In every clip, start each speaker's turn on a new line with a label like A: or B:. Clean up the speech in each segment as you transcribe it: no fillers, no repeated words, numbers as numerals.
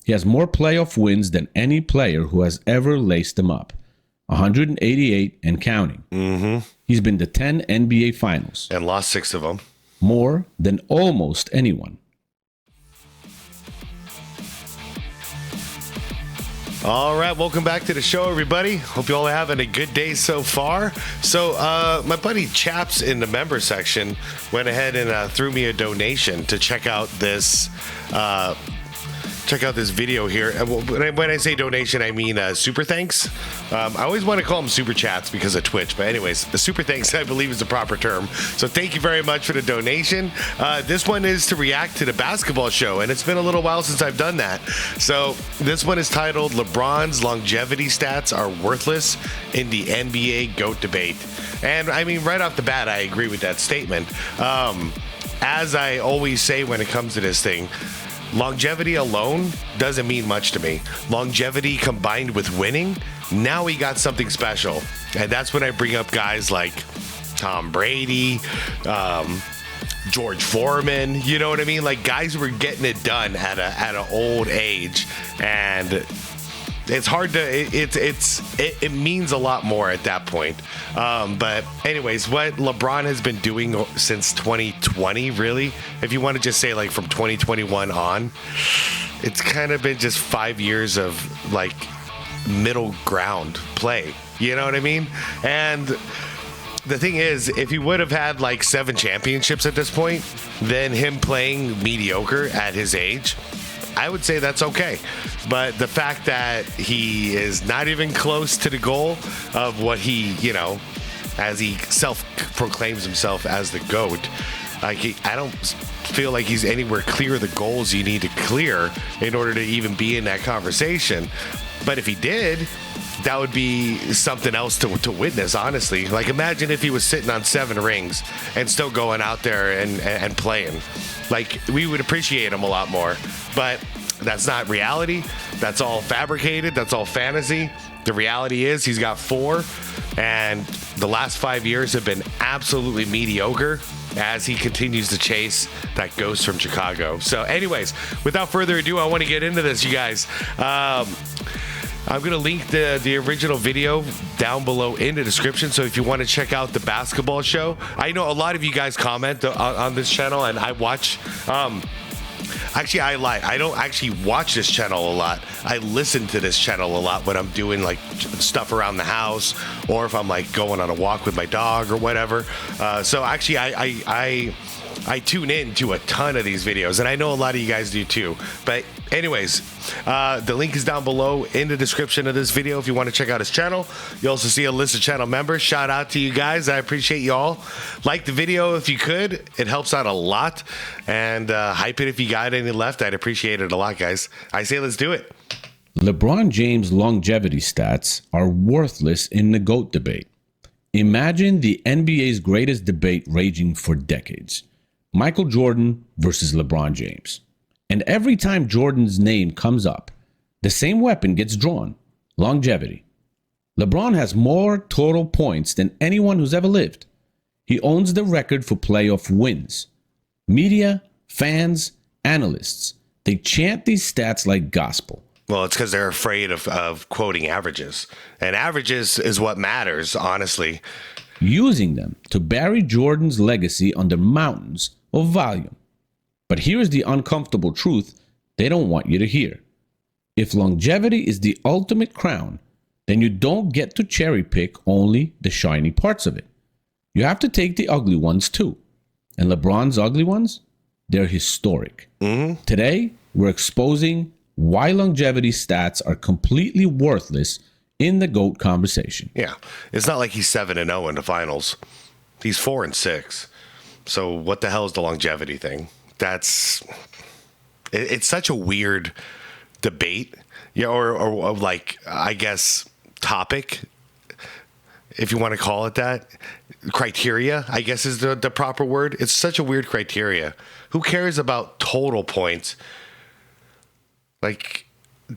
A: He has more playoff wins than any player who has ever laced them up. 188 and counting.
B: Mm-hmm.
A: He's been to 10 NBA Finals.
B: And lost 6 of them.
A: More than almost anyone.
B: All right, welcome back to the show, everybody. Hope you all are having a good day so far. So my buddy Chaps in the member section went ahead and threw me a donation to check out this video here. When I say donation, I mean super thanks. I always want to call them super chats because of Twitch, but anyways, the super thanks I believe is the proper term. So thank you very much for the donation. This one is to react to the basketball show, and it's been a little while since I've done that. So this one is titled "LeBron's Longevity Stats Are Worthless in the NBA GOAT Debate." And I mean, right off the bat, I agree with that statement. As I always say when it comes to this thing, longevity alone doesn't mean much to me. Longevity combined with winning, now we got something special. And that's when I bring up guys like Tom Brady, George Foreman, you know what I mean? Like guys who were getting it done at an old age. And it's hard to, it means a lot more at that point. But anyways, what LeBron has been doing since 2020, really, if you want to just say like from 2021 on, it's kind of been just 5 years of like middle ground play. You know what I mean? And the thing is, if he would have had like 7 championships at this point, then him playing mediocre at his age, I would say that's okay. But the fact that he is not even close to the goal of what he, you know, as he self-proclaims himself as the GOAT, like I don't feel like he's anywhere clear the goals you need to clear in order to even be in that conversation. But if he did, that would be something else to witness, honestly. Like imagine if he was sitting on 7 rings and still going out there and playing. Like we would appreciate him a lot more. But that's not reality. That's all fabricated. That's all fantasy. The reality is he's got 4, and the last 5 years have been absolutely mediocre as he continues to chase that ghost from Chicago. So anyways, without further ado, I want to get into this, you guys. I'm going to link the original video down below in the description. So if you want to check out the basketball show, I know a lot of you guys comment on this channel, and I watch. Actually, I lie. I don't actually watch this channel a lot. I listen to this channel a lot when I'm doing like stuff around the house, or if I'm like going on a walk with my dog or whatever. So actually, I tune in to a ton of these videos, and I know a lot of you guys do too. But anyways, the link is down below in the description of this video if you want to check out his channel. You also see a list of channel members. Shout out to you guys. I appreciate you all. Like the video if you could. It helps out a lot. And hype it if you got any left. I'd appreciate it a lot, guys. I say let's do it.
A: LeBron James' longevity stats are worthless in the GOAT debate. Imagine the NBA's greatest debate raging for decades. Michael Jordan versus LeBron James. And every time Jordan's name comes up, the same weapon gets drawn: longevity. LeBron has more total points than anyone who's ever lived. He owns the record for playoff wins. Media, fans, analysts, they chant these stats like gospel.
B: Well, it's because they're afraid of quoting averages. And averages is what matters, honestly.
A: Using them to bury Jordan's legacy under mountains of volume. But here's the uncomfortable truth they don't want you to hear. If longevity is the ultimate crown, then you don't get to cherry pick only the shiny parts of it. You have to take the ugly ones too. And LeBron's ugly ones, they're historic.
B: Mm-hmm.
A: Today, we're exposing why longevity stats are completely worthless in the GOAT conversation.
B: Yeah, it's not like he's 7-0 in the finals. He's 4-6. So what the hell is the longevity thing? It's such a weird debate, yeah, or like, I guess, topic, if you want to call it that. Criteria, I guess, is the proper word. It's such a weird criteria. Who cares about total points? Like,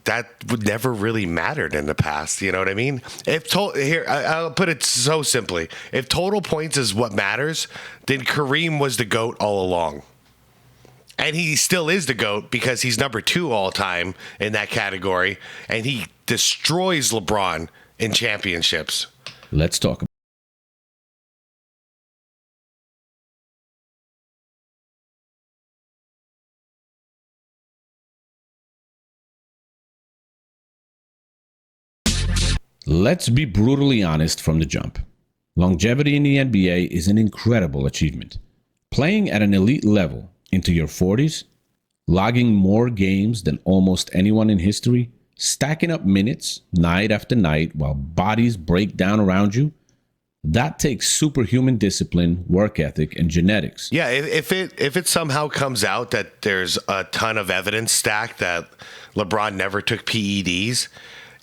B: that would never really mattered in the past. You know what I mean? I'll put it so simply. If total points is what matters, then Kareem was the GOAT all along. And he still is the GOAT because he's number 2 all time in that category. And he destroys LeBron in championships.
A: Let's talk about Let's be brutally honest from the jump. Longevity in the NBA is an incredible achievement. Playing at an elite level into your 40s, logging more games than almost anyone in history, stacking up minutes night after night while bodies break down around you, that takes superhuman discipline, work ethic, and genetics.
B: Yeah, if it somehow comes out that there's a ton of evidence stacked that LeBron never took PEDs,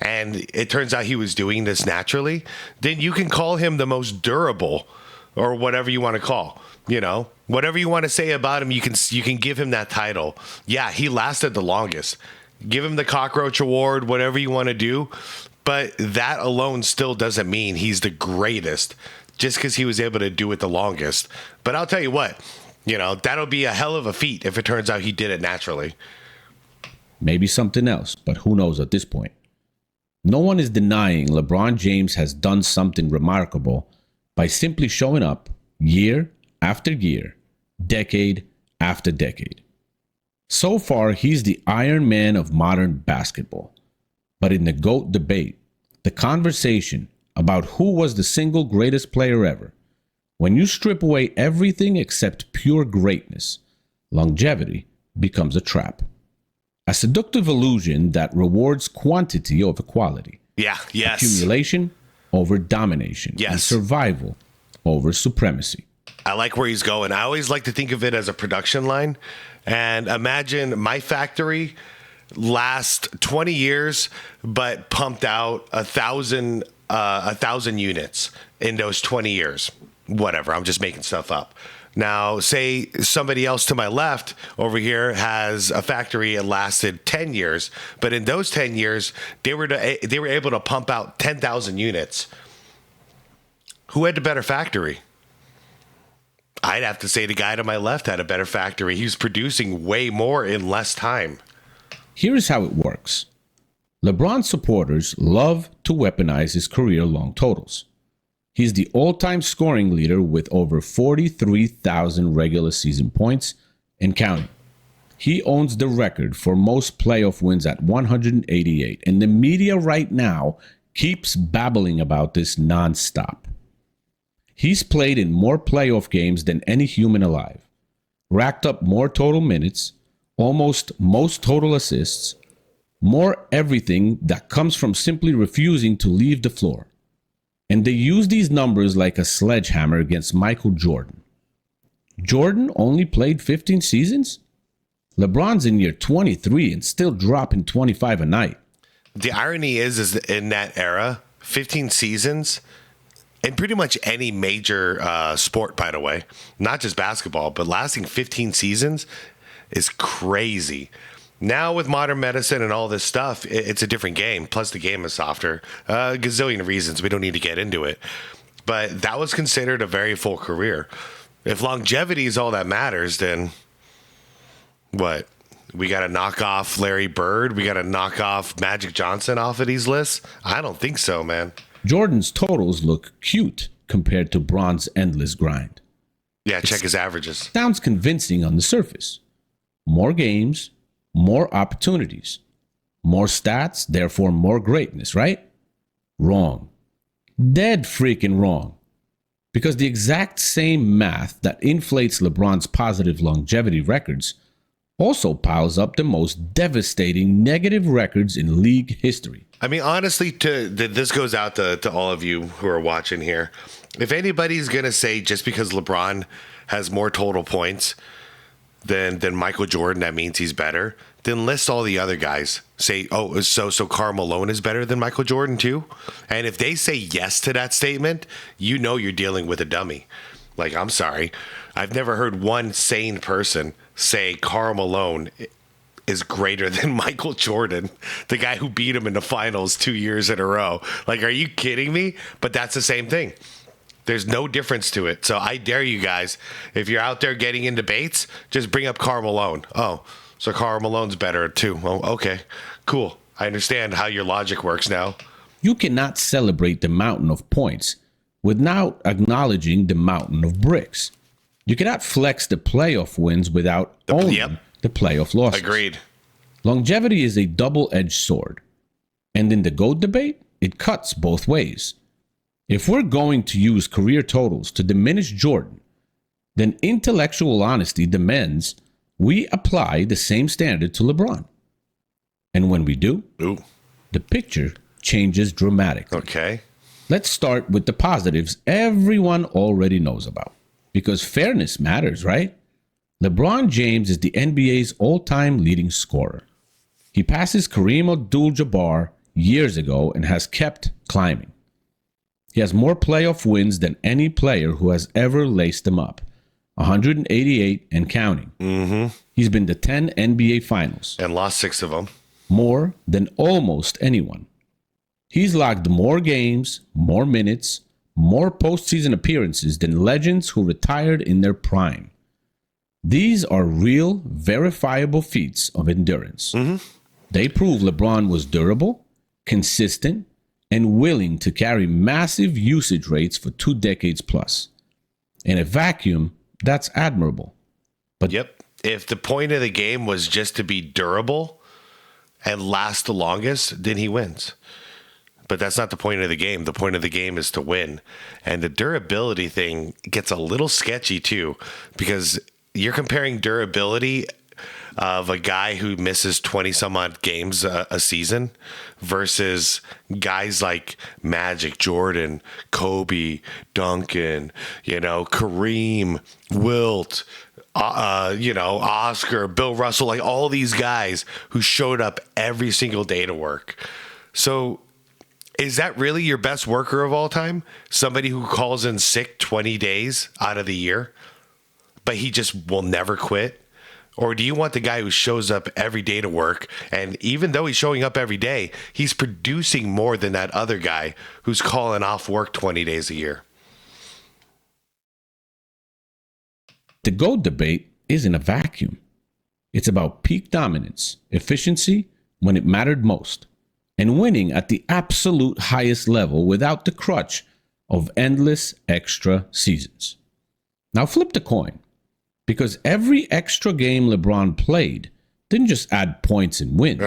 B: and it turns out he was doing this naturally, then you can call him the most durable, or whatever you want to call, whatever you want to say about him, you can give him that title. Yeah, he lasted the longest. Give him the cockroach award, whatever you want to do. But that alone still doesn't mean he's the greatest just because he was able to do it the longest. But I'll tell you what, that'll be a hell of a feat if it turns out he did it naturally.
A: Maybe something else, but who knows at this point. No one is denying LeBron James has done something remarkable by simply showing up year after year, decade after decade. So far, he's the Iron Man of modern basketball. But in the GOAT debate, the conversation about who was the single greatest player ever, when you strip away everything except pure greatness, longevity becomes a trap. A seductive illusion that rewards quantity over quality.
B: Yeah, yes.
A: Accumulation over domination.
B: Yes.
A: And survival over supremacy.
B: I like where he's going. I always like to think of it as a production line. And imagine my factory last 20 years, but pumped out 1,000 units in those 20 years. Whatever, I'm just making stuff up. Now, say somebody else to my left over here has a factory that lasted 10 years, but in those 10 years, they were able to pump out 10,000 units. Who had the better factory? I'd have to say the guy to my left had a better factory. He was producing way more in less time.
A: Here's how it works. LeBron supporters love to weaponize his career-long totals. He's the all-time scoring leader with over 43,000 regular season points and counting. He owns the record for most playoff wins at 188, and the media right now keeps babbling about this nonstop. He's played in more playoff games than any human alive, racked up more total minutes, almost most total assists, more everything that comes from simply refusing to leave the floor. And they use these numbers like a sledgehammer against Michael Jordan. Jordan only played 15 seasons? LeBron's in year 23 and still dropping 25 a night.
B: The irony is in that era, 15 seasons, in pretty much any major sport, by the way, not just basketball, but lasting 15 seasons is crazy. Now with modern medicine and all this stuff, it's a different game. Plus the game is softer. A gazillion reasons. We don't need to get into it. But that was considered a very full career. If longevity is all that matters, then what? We got to knock off Larry Bird? We got to knock off Magic Johnson off of these lists? I don't think so, man.
A: Jordan's totals look cute compared to Bron's endless grind.
B: Yeah, check his averages.
A: Sounds convincing on the surface. More games, more opportunities, more stats, therefore more greatness, right? Wrong. Dead freaking wrong. Because the exact same math that inflates LeBron's positive longevity records also piles up the most devastating negative records in league history.
B: I mean, honestly, this goes out to all of you who are watching here. If anybody's going to say just because LeBron has more total points than Michael Jordan, that means he's better, then list all the other guys. Say, oh, so Karl Malone is better than Michael Jordan too? And if they say yes to that statement, you know you're dealing with a dummy. Like, I'm sorry. I've never heard one sane person say Karl Malone is greater than Michael Jordan, the guy who beat him in the finals 2 years in a row. Like, are you kidding me? But that's the same thing. There's no difference to it. So I dare you guys, if you're out there getting in debates, just bring up Karl Malone. Oh, so Karl Malone's better too. Oh, okay, cool. I understand how your logic works now.
A: You cannot celebrate the mountain of points without acknowledging the mountain of bricks. You cannot flex the playoff wins without owning the playoff losses.
B: Agreed.
A: Longevity is a double-edged sword. And in the GOAT debate, it cuts both ways. If we're going to use career totals to diminish Jordan, then intellectual honesty demands we apply the same standard to LeBron. And when we do, the picture changes dramatically.
B: Okay.
A: Let's start with the positives everyone already knows about. Because fairness matters, right? LeBron James is the NBA's all-time leading scorer. He passes Kareem Abdul-Jabbar years ago and has kept climbing. He has more playoff wins than any player who has ever laced them up. 188 and counting.
B: Mm-hmm.
A: He's been to 10 NBA Finals.
B: And lost 6 of them.
A: More than almost anyone. He's logged more games, more minutes, more postseason appearances than legends who retired in their prime. These are real, verifiable feats of endurance.
B: Mm-hmm.
A: They prove LeBron was durable, consistent, and willing to carry massive usage rates for 2 decades plus. In a vacuum, that's admirable. But
B: if the point of the game was just to be durable and last the longest, then he wins. But that's not the point of the game. The point of the game is to win. And the durability thing gets a little sketchy too, because you're comparing durability of a guy who misses 20 some odd games a season versus guys like Magic, Jordan, Kobe, Duncan, Kareem, Wilt, Oscar, Bill Russell, like all these guys who showed up every single day to work. So is that really your best worker of all time? Somebody who calls in sick 20 days out of the year, but he just will never quit? Or do you want the guy who shows up every day to work, and even though he's showing up every day, he's producing more than that other guy who's calling off work 20 days a year?
A: The GOAT debate isn't a vacuum. It's about peak dominance, efficiency when it mattered most, and winning at the absolute highest level without the crutch of endless extra seasons. Now flip the coin. Because every extra game LeBron played didn't just add points and wins.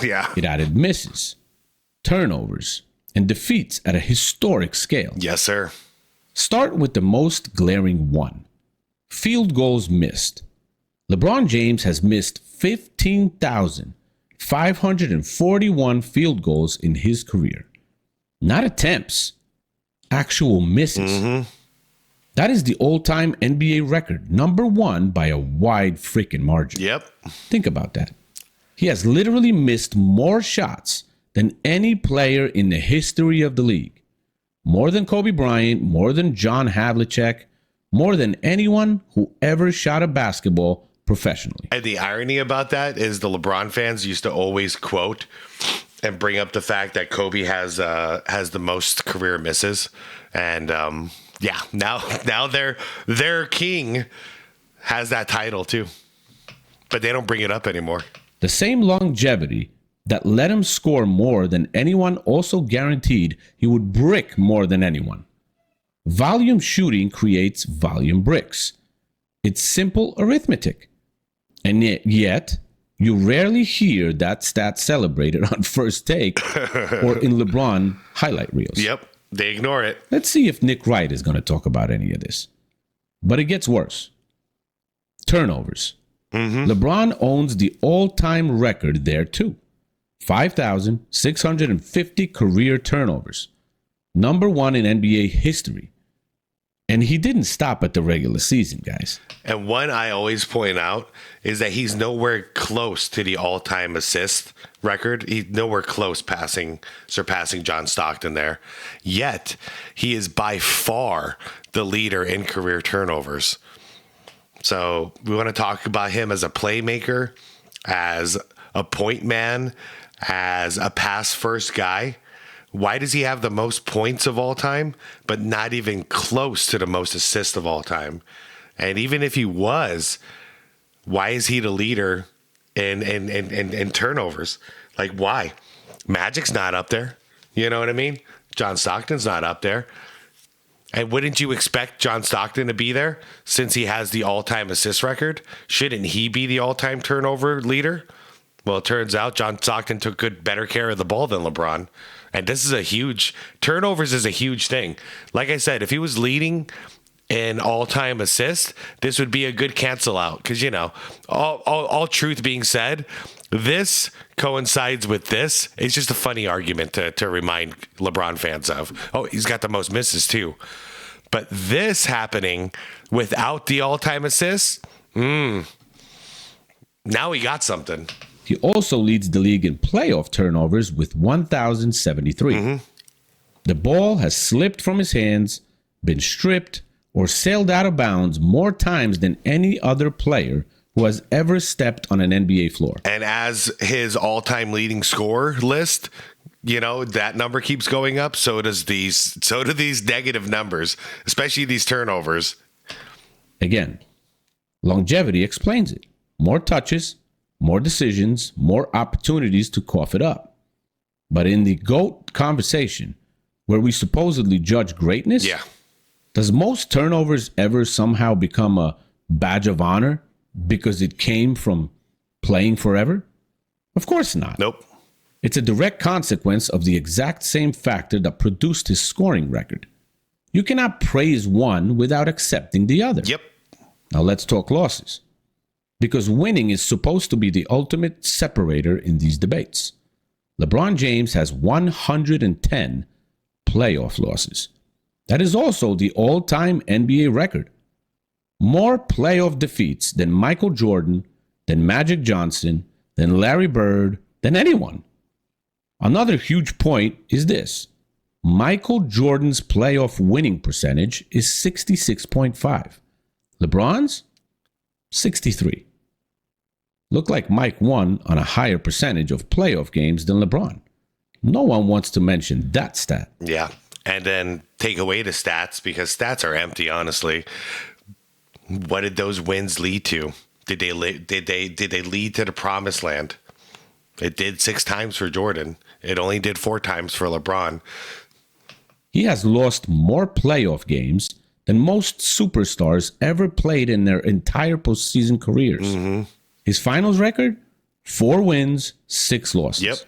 A: It added misses, turnovers, and defeats at a historic scale.
B: Yes, sir.
A: Start with the most glaring one. Field goals missed. LeBron James has missed 15,541 field goals in his career. Not attempts, actual misses.
B: Mm-hmm.
A: That is the all-time NBA record, number 1 by a wide freaking margin.
B: Yep.
A: Think about that. He has literally missed more shots than any player in the history of the league. More than Kobe Bryant, more than John Havlicek, more than anyone who ever shot a basketball professionally.
B: And the irony about that is the LeBron fans used to always quote and bring up the fact that Kobe has the most career misses. And now their king has that title too, but they don't bring it up anymore.
A: The same longevity that let him score more than anyone also guaranteed he would brick more than anyone. Volume shooting creates volume bricks. It's simple arithmetic. And yet you rarely hear that stat celebrated on First Take or in LeBron highlight reels.
B: Yep. They ignore it.
A: Let's see if Nick Wright is going to talk about any of this. But it gets worse. Turnovers.
B: Mm-hmm.
A: LeBron owns the all-time record there too. 5,650 career turnovers. Number 1 in NBA history. And he didn't stop at the regular season, guys.
B: And one I always point out is that he's nowhere close to the all-time assist record. He's nowhere close surpassing John Stockton there. Yet, he is by far the leader in career turnovers. So we want to talk about him as a playmaker, as a point man, as a pass-first guy. Why does he have the most points of all time, but not even close to the most assists of all time? And even if he was, why is he the leader in turnovers? Like, why? Magic's not up there. You know what I mean? John Stockton's not up there. And wouldn't you expect John Stockton to be there since he has the all-time assist record? Shouldn't he be the all-time turnover leader? Well, it turns out John Stockton took better care of the ball than LeBron. And this is turnovers is a huge thing. Like I said, if he was leading in all-time assist, this would be a good cancel out. Because, all truth being said, this coincides with this. It's just a funny argument to remind LeBron fans of. Oh, he's got the most misses too. But this happening without the all-time assists, now he got something.
A: He also leads the league in playoff turnovers with 1,073. The ball has slipped from his hands, been stripped, or sailed out of bounds more times than any other player who has ever stepped on an NBA floor.
B: And as his all-time leading scorer list, that number keeps going up. So do these negative numbers, especially these turnovers.
A: Again, longevity explains it. More touches, more decisions, more opportunities to cough it up. But in the GOAT conversation, where we supposedly judge greatness, does most turnovers ever somehow become a badge of honor because it came from playing forever? Of course not.
B: Nope.
A: It's a direct consequence of the exact same factor that produced his scoring record. You cannot praise one without accepting the other.
B: Yep.
A: Now let's talk losses. Because winning is supposed to be the ultimate separator in these debates. LeBron James has 110 playoff losses. That is also the all-time NBA record. More playoff defeats than Michael Jordan, than Magic Johnson, than Larry Bird, than anyone. Another huge point is this. Michael Jordan's playoff winning percentage is 66.5. LeBron's? 63. Look like Mike won on a higher percentage of playoff games than LeBron. No one wants to mention that stat.
B: Yeah, and then take away the stats because stats are empty, honestly. What did those wins lead to? Did they lead to the promised land? It did 6 times for Jordan. It only did 4 times for LeBron.
A: He has lost more playoff games than most superstars ever played in their entire postseason careers. His finals record? 4 wins, 6 losses.
B: Yep.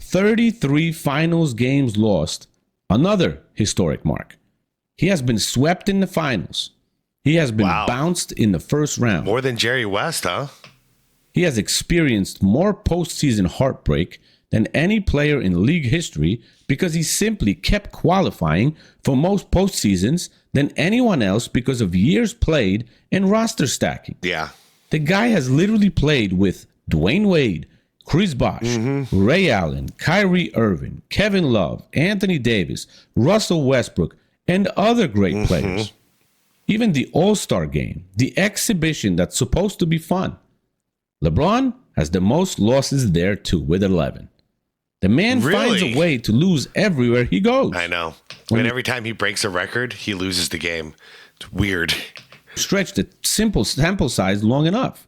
A: 33 finals games lost. Another historic mark. He has been swept in the finals. He has been bounced in the first round.
B: More than Jerry West, huh?
A: He has experienced more postseason heartbreak than any player in league history because he simply kept qualifying for most postseasons than anyone else because of years played and roster stacking.
B: Yeah.
A: The guy has literally played with Dwayne Wade, Chris Bosh, Ray Allen, Kyrie Irving, Kevin Love, Anthony Davis, Russell Westbrook, and other great players. Even the All-Star game, the exhibition that's supposed to be fun. LeBron has the most losses there too, with 11. The man finds a way to lose everywhere he goes.
B: I know. And every time he breaks a record, he loses the game. It's weird.
A: Stretch the simple sample size long enough.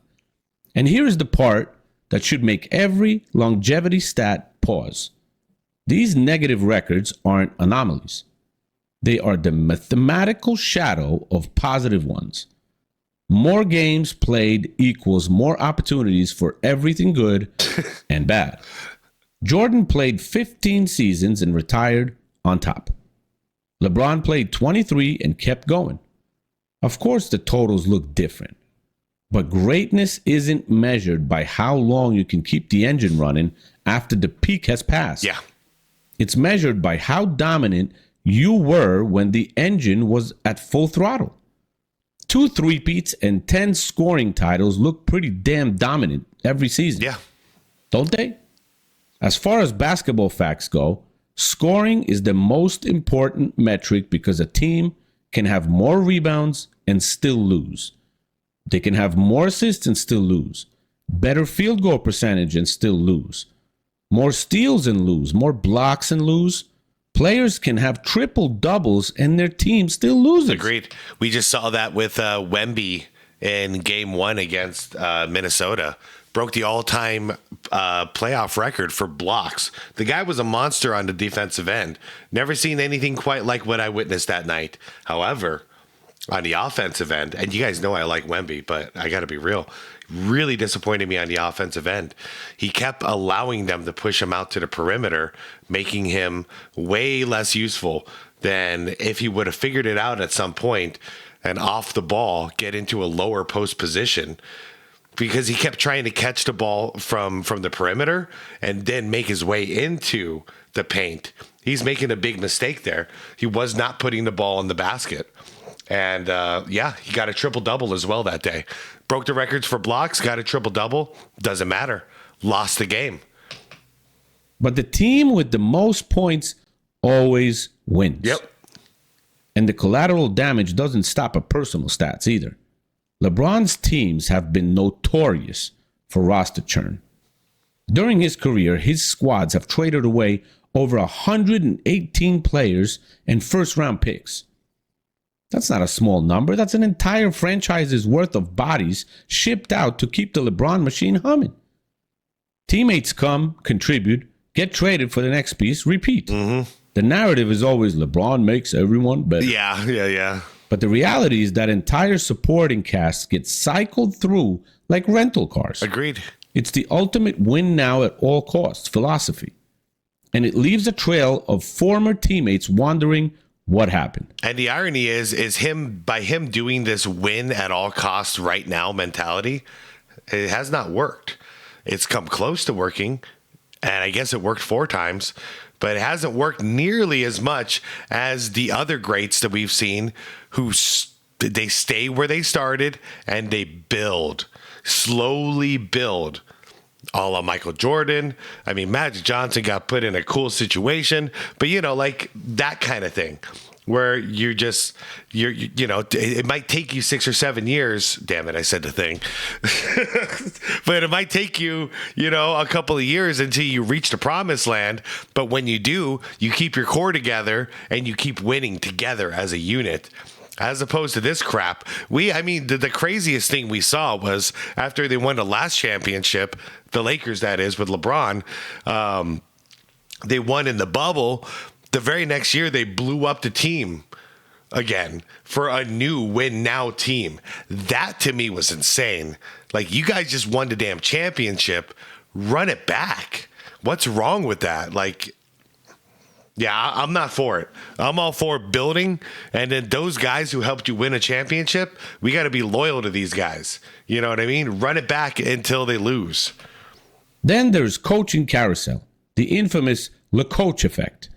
A: And here's the part that should make every longevity stat pause. These negative records aren't anomalies. They are the mathematical shadow of positive ones. More games played equals more opportunities for everything good and bad. Jordan played 15 seasons and retired on top. LeBron played 23 and kept going. Of course, the totals look different. But greatness isn't measured by how long you can keep the engine running after the peak has passed.
B: Yeah.
A: It's measured by how dominant you were when the engine was at full throttle. 2 three-peats and 10 scoring titles look pretty damn dominant every season.
B: Yeah.
A: Don't they? As far as basketball facts go, scoring is the most important metric because a team can have more rebounds and still lose. They can have more assists and still lose. Better field goal percentage and still lose. More steals and lose. More blocks and lose. Players can have triple doubles and their team still loses.
B: Agreed. We just saw that with Wemby in Game 1 against Minnesota. Broke the all-time playoff record for blocks. The guy was a monster on the defensive end. Never seen anything quite like what I witnessed that night. However, on the offensive end, and you guys know I like Wemby, but I got to be real, really disappointed me on the offensive end. He kept allowing them to push him out to the perimeter, making him way less useful than if he would have figured it out at some point and off the ball, get into a lower post position, because he kept trying to catch the ball from the perimeter and then make his way into the paint. He's making a big mistake there. He was not putting the ball in the basket. And, he got a triple-double as well that day. Broke the records for blocks, got a triple-double. Doesn't matter. Lost the game.
A: But the team with the most points always wins.
B: Yep.
A: And the collateral damage doesn't stop at personal stats either. LeBron's teams have been notorious for roster churn. During his career, his squads have traded away over 118 players and first-round picks. That's not a small number. That's an entire franchise's worth of bodies shipped out to keep the LeBron machine humming. Teammates come, contribute, get traded for the next piece, repeat. Mm-hmm. The narrative is always LeBron makes everyone better.
B: Yeah.
A: But the reality is that entire supporting cast gets cycled through like rental cars.
B: Agreed.
A: It's the ultimate win now at all costs philosophy. And it leaves a trail of former teammates wondering what happened.
B: And the irony is him doing this win at all costs right now mentality, it has not worked. It's come close to working, and I guess it worked 4 times, but it hasn't worked nearly as much as the other greats that we've seen who they stay where they started and they build, slowly build. A la Michael Jordan. I mean, Magic Johnson got put in a cool situation, but like that kind of thing where it might take you 6 or 7 years. Damn it, I said the thing. But it might take you, a couple of years until you reach the promised land. But when you do, you keep your core together and you keep winning together as a unit. As opposed to this crap, the craziest thing we saw was after they won the last championship, the Lakers, that is, with LeBron, they won in the bubble. The very next year, they blew up the team again for a new win now team. That to me was insane. Like, you guys just won the damn championship. Run it back. What's wrong with that? Yeah, I'm not for it. I'm all for building, and then those guys who helped you win a championship, we got to be loyal to these guys. You know what I mean? Run it back until they lose.
A: Then there's coaching carousel, the infamous LeCoach effect.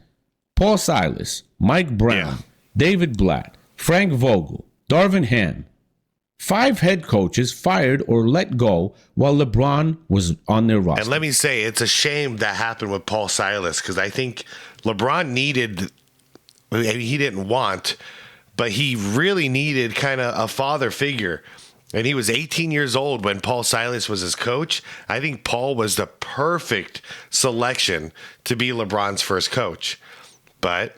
A: Paul Silas, Mike Brown, David Blatt, Frank Vogel, Darvin Ham. 5 head coaches fired or let go while LeBron was on their roster.
B: And let me say, it's a shame that happened with Paul Silas, because I think LeBron he didn't want, but he really needed kind of a father figure. And he was 18 years old when Paul Silas was his coach. I think Paul was the perfect selection to be LeBron's first coach. But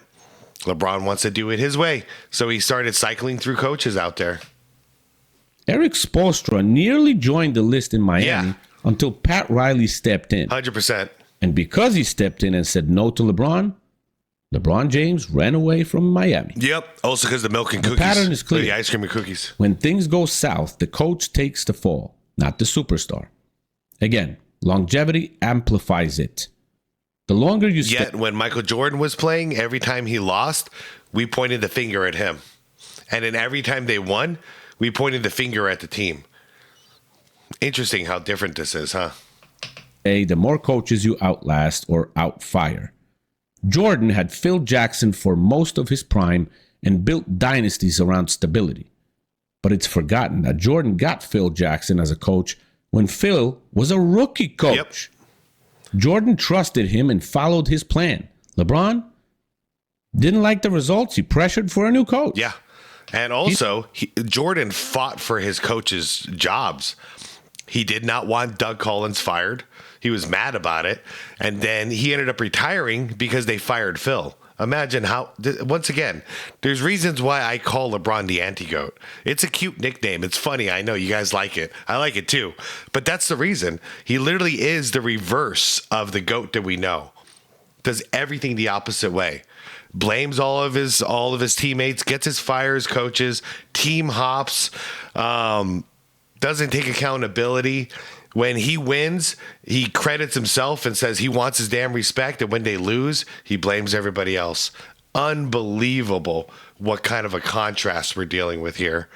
B: LeBron wants to do it his way, so he started cycling through coaches out there.
A: Eric Spoelstra nearly joined the list in Miami until Pat Riley stepped in.
B: 100%.
A: And because he stepped in and said no to LeBron James ran away from Miami.
B: Yep. Also because the milk and cookies.
A: The pattern is clear.
B: The ice cream and cookies.
A: When things go south, the coach takes the fall, not the superstar. Again, longevity amplifies it. The longer you
B: Yet when Michael Jordan was playing, every time he lost, we pointed the finger at him. And then every time they won, we pointed the finger at the team. Interesting how different this is, huh?
A: The more coaches you outlast or outfire. Jordan had Phil Jackson for most of his prime and built dynasties around stability. But it's forgotten that Jordan got Phil Jackson as a coach when Phil was a rookie coach. Yep. Jordan trusted him and followed his plan. LeBron didn't like the results. He pressured for a new coach.
B: Yeah. And also, Jordan fought for his coaches' jobs. He did not want Doug Collins fired. He was mad about it. And then he ended up retiring because they fired Phil. Imagine how, once again, there's reasons why I call LeBron the anti-GOAT. It's a cute nickname. It's funny. I know you guys like it. I like it too. But that's the reason. He literally is the reverse of the GOAT that we know. Does everything the opposite way. Blames all of his teammates, gets his fires, coaches, team hops, doesn't take accountability. When he wins, he credits himself and says he wants his damn respect. And when they lose, he blames everybody else. Unbelievable what kind of a contrast we're dealing with here.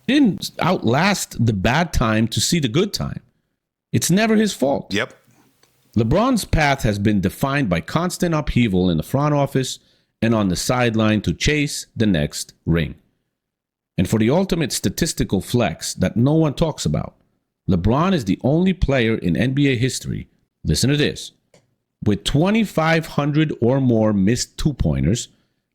A: Didn't outlast the bad time to see the good time. It's never his fault.
B: Yep.
A: LeBron's path has been defined by constant upheaval in the front office and on the sideline to chase the next ring. And for the ultimate statistical flex that no one talks about, LeBron is the only player in NBA history, listen to this, with 2,500 or more missed two-pointers,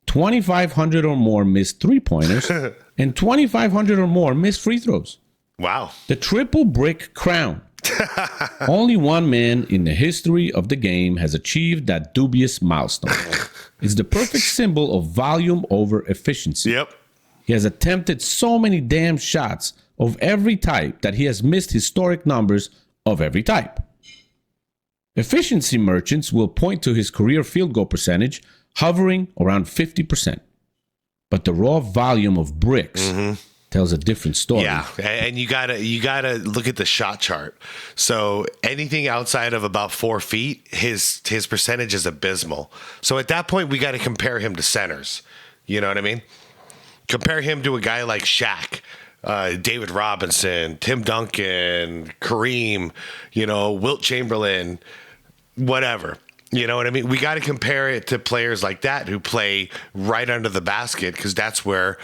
A: 2,500 or more missed three-pointers, and 2,500 or more missed free throws.
B: Wow.
A: The triple brick crown. Only one man in the history of the game has achieved that dubious milestone. It's the perfect symbol of volume over efficiency.
B: Yep.
A: He has attempted so many damn shots of every type that he has missed historic numbers of every type. Efficiency merchants will point to his career field goal percentage hovering around 50%. But the raw volume of bricks tells a different story.
B: Yeah, and you gotta look at the shot chart. So anything outside of about 4 feet, his percentage is abysmal. So at that point, we got to compare him to centers. You know what I mean? Compare him to a guy like Shaq, David Robinson, Tim Duncan, Kareem, Wilt Chamberlain, whatever. You know what I mean? We got to compare it to players like that who play right under the basket, because that's where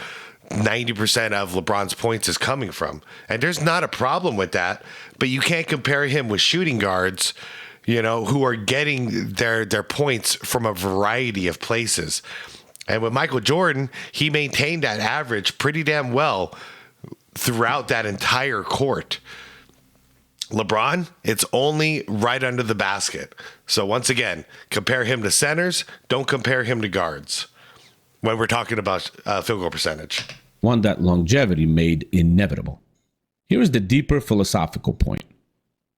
B: 90% of LeBron's points is coming from. And there's not a problem with that, but you can't compare him with shooting guards, who are getting their points from a variety of places. And with Michael Jordan, he maintained that average pretty damn well throughout that entire court. LeBron, it's only right under the basket. So once again, compare him to centers. Don't compare him to guards when we're talking about field goal percentage.
A: One that longevity made inevitable. Here is the deeper philosophical point.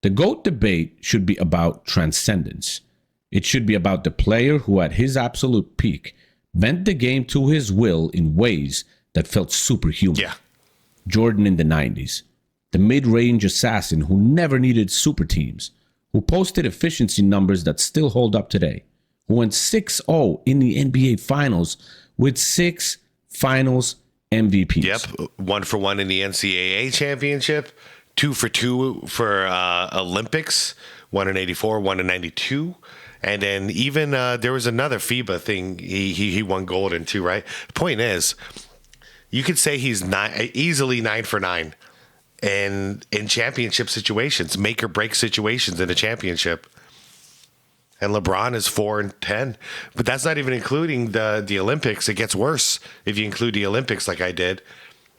A: The GOAT debate should be about transcendence. It should be about the player who at his absolute peak bent the game to his will in ways that felt superhuman.
B: Yeah.
A: Jordan in the 90s. The mid-range assassin who never needed super teams, who posted efficiency numbers that still hold up today, who went 6-0 in the NBA Finals with 6 Finals MVPs.
B: Yep, 1 for 1 in the NCAA championship, 2 for 2 for Olympics, 1 in 84, 1 in 92. And then even there was another FIBA thing he won gold in too, right? The point is, you could say he's easily 9 for 9 in championship situations, make or break situations in a championship. And LeBron is 4 and 10, but that's not even including the Olympics. It gets worse if you include the Olympics, like I did,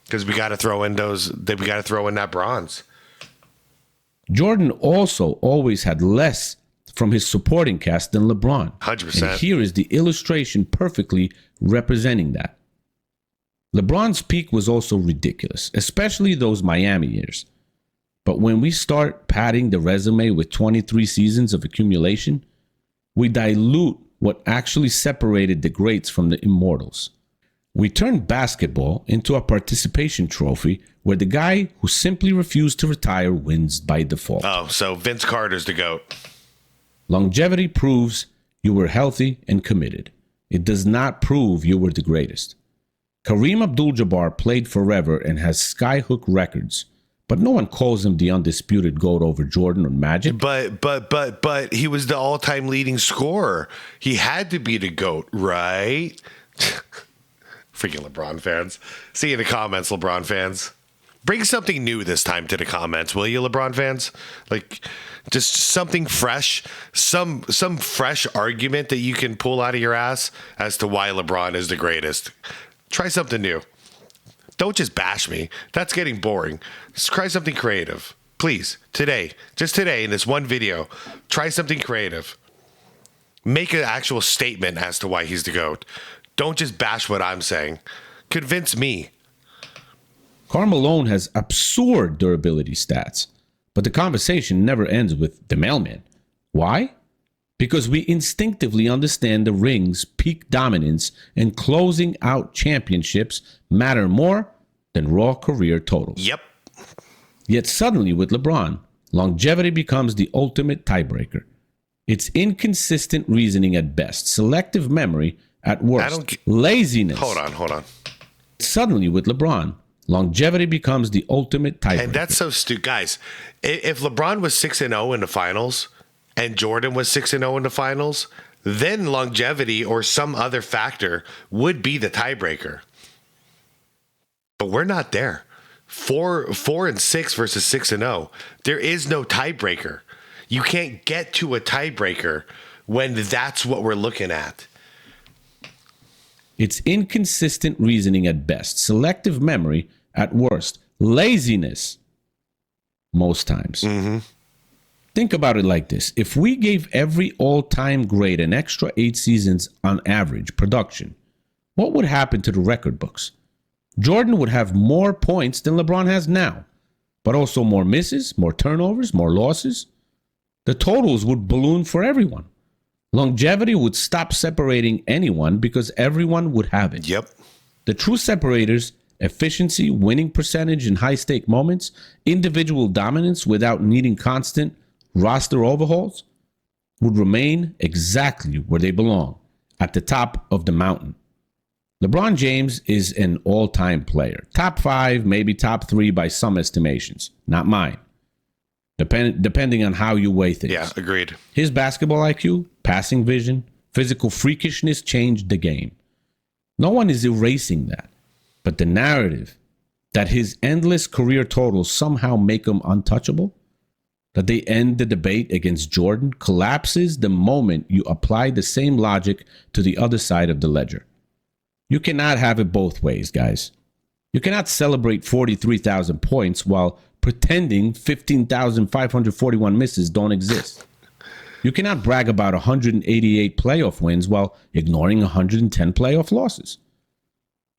B: because we got to throw in that bronze.
A: Jordan also always had less from his supporting cast than LeBron.
B: 100%.
A: And here is the illustration perfectly representing that. LeBron's peak was also ridiculous, especially those Miami years. But when we start padding the resume with 23 seasons of accumulation, we dilute what actually separated the greats from the immortals. We turn basketball into a participation trophy where the guy who simply refused to retire wins by default.
B: Oh, so Vince Carter's the GOAT.
A: Longevity proves you were healthy and committed. It does not prove you were the greatest. Kareem Abdul-Jabbar played forever and has skyhook records, but no one calls him the undisputed GOAT over Jordan or Magic.
B: But he was the all-time leading scorer. He had to be the GOAT, right? Freaking LeBron fans. See you in the comments, LeBron fans. Bring something new this time to the comments, will you, LeBron fans? Like, just something fresh, some fresh argument that you can pull out of your ass as to why LeBron is the greatest. Try something new. Don't just bash me. That's getting boring. Just try something creative. please, just today in this one video, try something creative. Make an actual statement as to why he's the GOAT. Don't just bash what I'm saying. Convince me.
A: Karl Malone has absurd durability stats, but the conversation never ends with the mailman. Why? Because we instinctively understand the ring's peak dominance and closing out championships matter more than raw career totals.
B: Yep.
A: Yet suddenly with LeBron, longevity becomes the ultimate tiebreaker. It's inconsistent reasoning at best, selective memory at worst, laziness.
B: Hold on.
A: Suddenly with LeBron, longevity becomes the ultimate tiebreaker.
B: And that's so stupid. Guys, if LeBron was 6-0 in the finals and Jordan was 6-0 in the finals, then longevity or some other factor would be the tiebreaker. But we're not there. 4-6 versus 6-0. There is no tiebreaker. You can't get to a tiebreaker when that's what we're looking at.
A: It's inconsistent reasoning at best, selective memory at worst, laziness most times.
B: Mm-hmm.
A: Think about it like this. If we gave every all-time great an extra 8 seasons on average production, what would happen to the record books? Jordan would have more points than LeBron has now, but also more misses, more turnovers, more losses. The totals would balloon for everyone. Longevity would stop separating anyone because everyone would have it.
B: Yep.
A: The true separators, efficiency, winning percentage in high-stake moments, individual dominance without needing constant roster overhauls, would remain exactly where they belong, at the top of the mountain. LeBron James is an all-time player. Top 5, maybe top 3 by some estimations. Not mine. Depending on how you weigh things.
B: Yeah, agreed.
A: His basketball IQ, passing vision, physical freakishness changed the game. No one is erasing that. But the narrative that his endless career totals somehow make him untouchable, that they end the debate against Jordan, collapses the moment you apply the same logic to the other side of the ledger. You cannot have it both ways, guys. You cannot celebrate 43,000 points while pretending 15,541 misses don't exist. You cannot brag about 188 playoff wins while ignoring 110 playoff losses.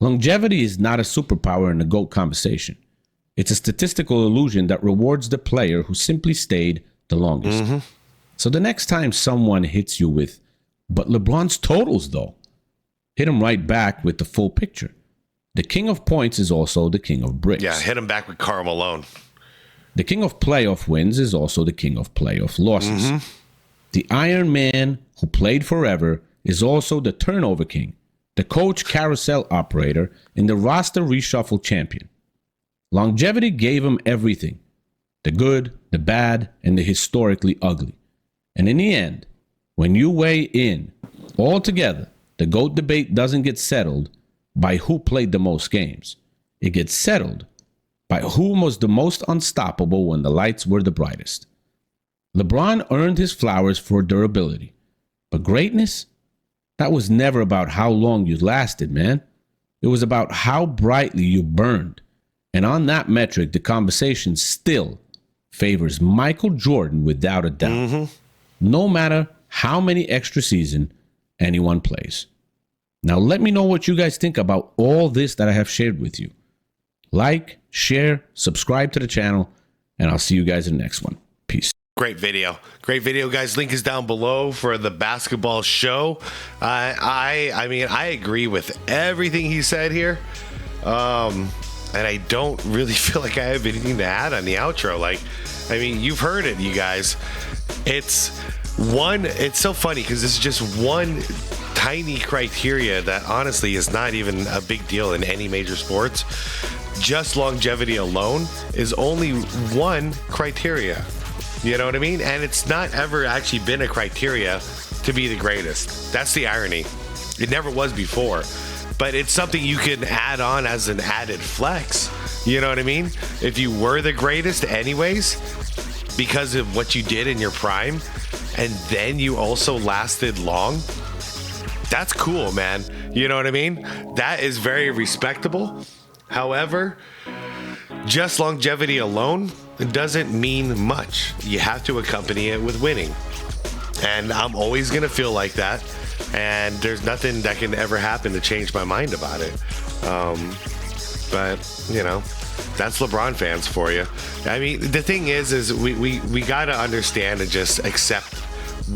A: Longevity is not a superpower in the GOAT conversation. It's a statistical illusion that rewards the player who simply stayed the longest. Mm-hmm. So the next time someone hits you with, but LeBron's totals though, hit him right back with the full picture. The king of points is also the king of bricks.
B: Yeah, hit him back with Karl Malone.
A: The king of playoff wins is also the king of playoff losses. Mm-hmm. The Iron Man who played forever is also the turnover king, the coach carousel operator, and the roster reshuffle champion. Longevity gave him everything, the good, the bad, and the historically ugly. And in the end, when you weigh in all together, the GOAT debate doesn't get settled by who played the most games. It gets settled by who was the most unstoppable when the lights were the brightest. LeBron earned his flowers for durability, but greatness, that was never about how long you lasted, man. It was about how brightly you burned. And on that metric, the conversation still favors Michael Jordan without a doubt. Mm-hmm. No matter how many extra seasons anyone plays. Now, let me know what you guys think about all this that I have shared with you. Like, share, subscribe to the channel, and I'll see you guys in the next one. Peace.
B: Great video, guys. Link is down below for the basketball show. I mean, I agree with everything he said here, and I don't really feel like I have anything to add on the outro. Like, I mean, you've heard it, you guys. It's so funny because this is just one tiny criteria that honestly is not even a big deal in any major sports. Just longevity alone is only one criteria. You know what I mean? And it's not ever actually been a criteria to be the greatest. That's the irony. It never was before. But it's something you can add on as an added flex. You know what I mean? If you were the greatest anyways, because of what you did in your prime, and then you also lasted long, that's cool, man. You know what I mean? That is very respectable. However, just longevity alone, doesn't mean much. You have to accompany it with winning. And I'm always going to feel like that. And there's nothing that can ever happen to change my mind about it. But, you know, that's LeBron fans for you. I mean, the thing is we got to understand and just accept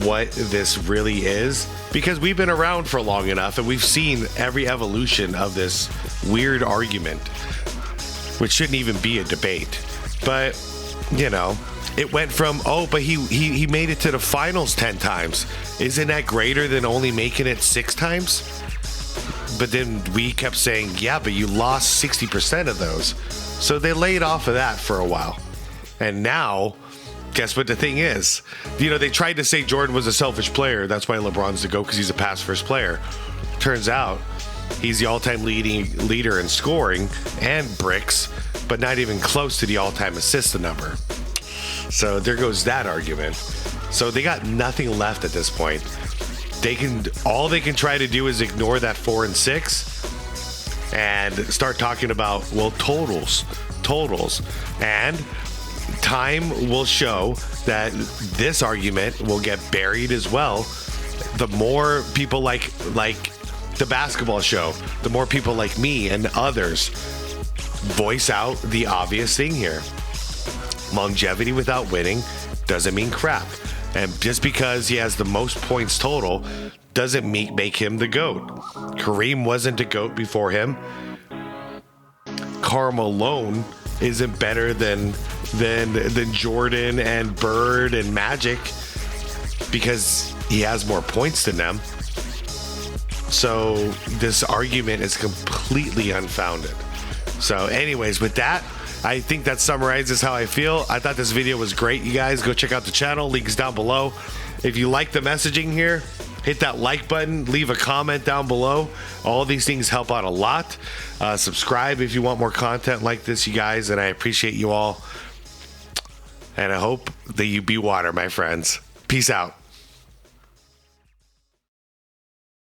B: what this really is, because we've been around for long enough and we've seen every evolution of this weird argument, which shouldn't even be a debate. But, you know, it went from, but he made it to the finals 10 times. Isn't that greater than only making it 6 times? But then we kept saying, yeah, but you lost 60% of those. So they laid off of that for a while. And now, guess what the thing is? You know, they tried to say Jordan was a selfish player. That's why LeBron's the GOAT, because he's a pass-first player. Turns out he's the all-time leader in scoring and bricks, but not even close to the all-time assist number. So there goes that argument. So they got nothing left at this point. All they can try to do is ignore that 4 and 6 and start talking about, well, totals. And time will show that this argument will get buried as well. The more people like the basketball show, the more people like me and others voice out the obvious thing here. Longevity without winning doesn't mean crap. And just because he has the most points total doesn't make him the GOAT. Kareem wasn't the GOAT before him. Karl Malone isn't better than Jordan and Bird and Magic because he has more points than them. So this argument is completely unfounded. So anyways, with that, I think that summarizes how I feel. I thought this video was great, you guys. Go check out the channel. Links down below. If you like the messaging here, hit that like button. Leave a comment down below. All these things help out a lot. Subscribe if you want more content like this, you guys. And I appreciate you all. And I hope that you be water, my friends. Peace out.